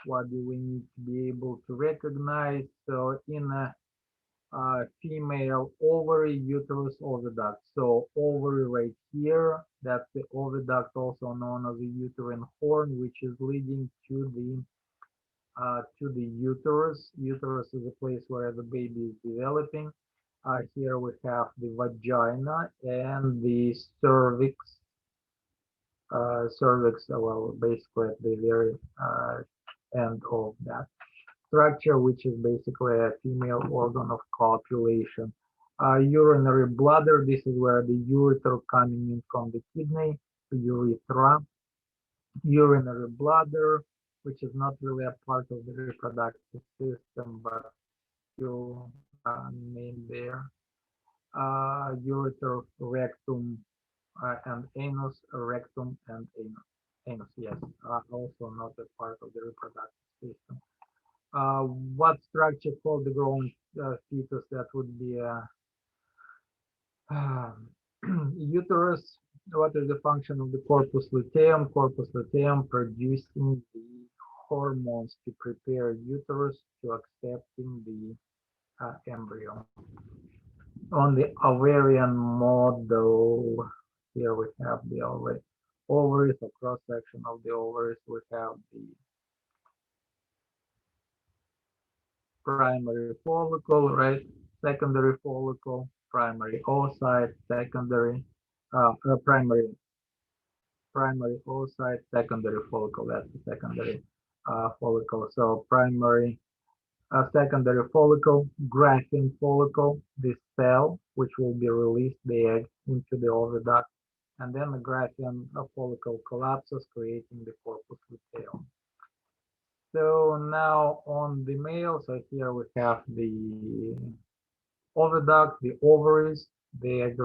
what do we need to be able to recognize? So in a female, ovary, uterus, oviduct. So ovary right here, that's the oviduct, also known as the uterine horn, which is leading to the uterus. Uterus is a place where the baby is developing. Here we have the vagina and the cervix. Well, basically at the very end of that structure, which is basically a female organ of copulation. Urinary bladder, this is where the ureter coming in from the kidney, the urethra. Urinary bladder, which is not really a part of the reproductive system, but still named there. Ureter, rectum, and anus, rectum, and anus. Anus, yes, also not a part of the reproductive system. What structure called the growing fetus? That would be a uterus. What is the function of the corpus luteum? Corpus luteum producing the hormones to prepare uterus to accepting the embryo. On the ovarian model, here we have the ovaries, a cross section of the ovaries. We have the primary follicle, right? Secondary follicle, primary oocyte, secondary, primary oocyte, secondary follicle. That's the secondary follicle. So primary, secondary follicle, grafting follicle, the cell which will be released the egg into the oviduct, and then the grafting follicle collapses, creating the corpus luteum. So now on the male, so here we have the oviduct, the ovaries, the egg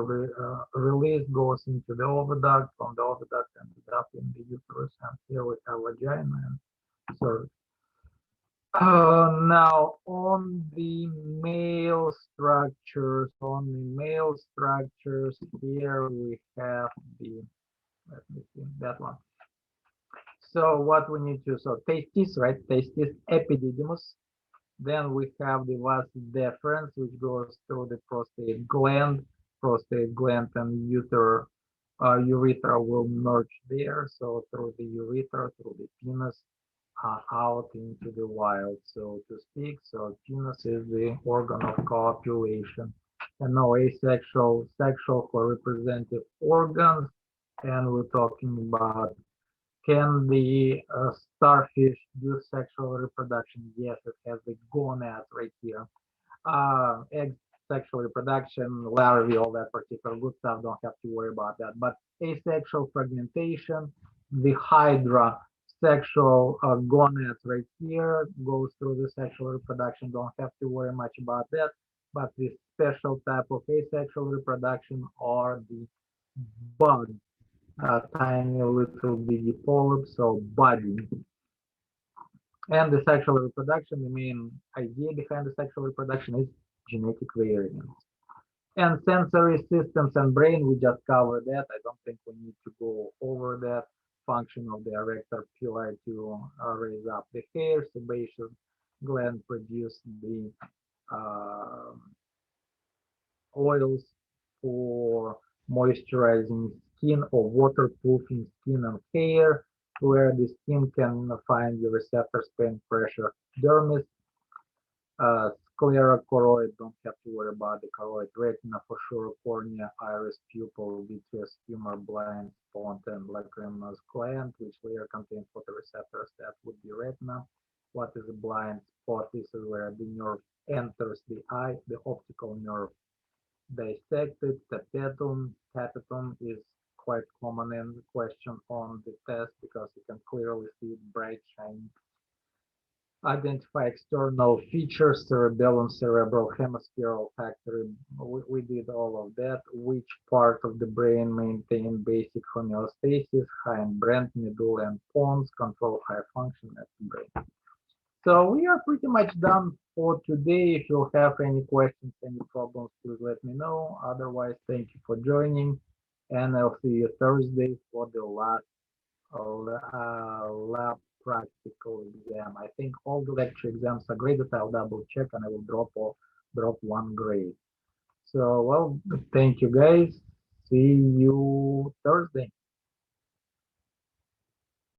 release goes into the oviduct, from the oviduct ended up in the uterus, and here we have vagina and cervix. Now on the male structures, here we have the, let me see, that one. So what we need to, so testis, right? Testis, epididymis. Then we have the vas deferens, which goes through the prostate gland and uterus urethra will merge there, so through the urethra, through the penis, out into the wild, so to speak. So penis is the organ of copulation, and no asexual, sexual for representative organs. And we're talking about, can the starfish do sexual reproduction? Yes, it has the gonads right here. Egg sexual reproduction, larvae, all that particular good stuff, don't have to worry about that. But asexual fragmentation, the hydra sexual gonads right here goes through the sexual reproduction, don't have to worry much about that. But the special type of asexual reproduction are the buds, tiny little bitty polyps, so budding. And the sexual reproduction, the main idea behind the sexual reproduction is genetic variance. And sensory systems and brain, we just covered that. I don't think we need to go over that. Function of the erector pili to raise up the hair. Sebaceous gland produce the uh, oils for moisturizing skin or waterproofing skin and hair, where the skin can find the receptors, pain, pressure, dermis, Sclera, choroid, don't have to worry about the choroid, retina for sure, cornea, iris, pupil, vitreous humor, blind spot, and lacrimose gland, which layer contains photoreceptors. That would be retina. What is a blind spot? This is where the nerve enters the eye, the optical nerve dissected. Tapetum is quite common in the question on the test because you can clearly see it bright, shiny. Identify external features, cerebellum, cerebral hemisphere, olfactory. We did all of that. Which part of the brain maintain basic homeostasis? Hindbrain, middle, and pons control high function at the brain. So we are pretty much done for today. If you have any questions, any problems, please let me know. Otherwise, thank you for joining, and I'll see you Thursday for the last lab practical exam. I think all the lecture exams are graded. I'll double check and I will drop one grade. So, well, thank you guys. See you Thursday.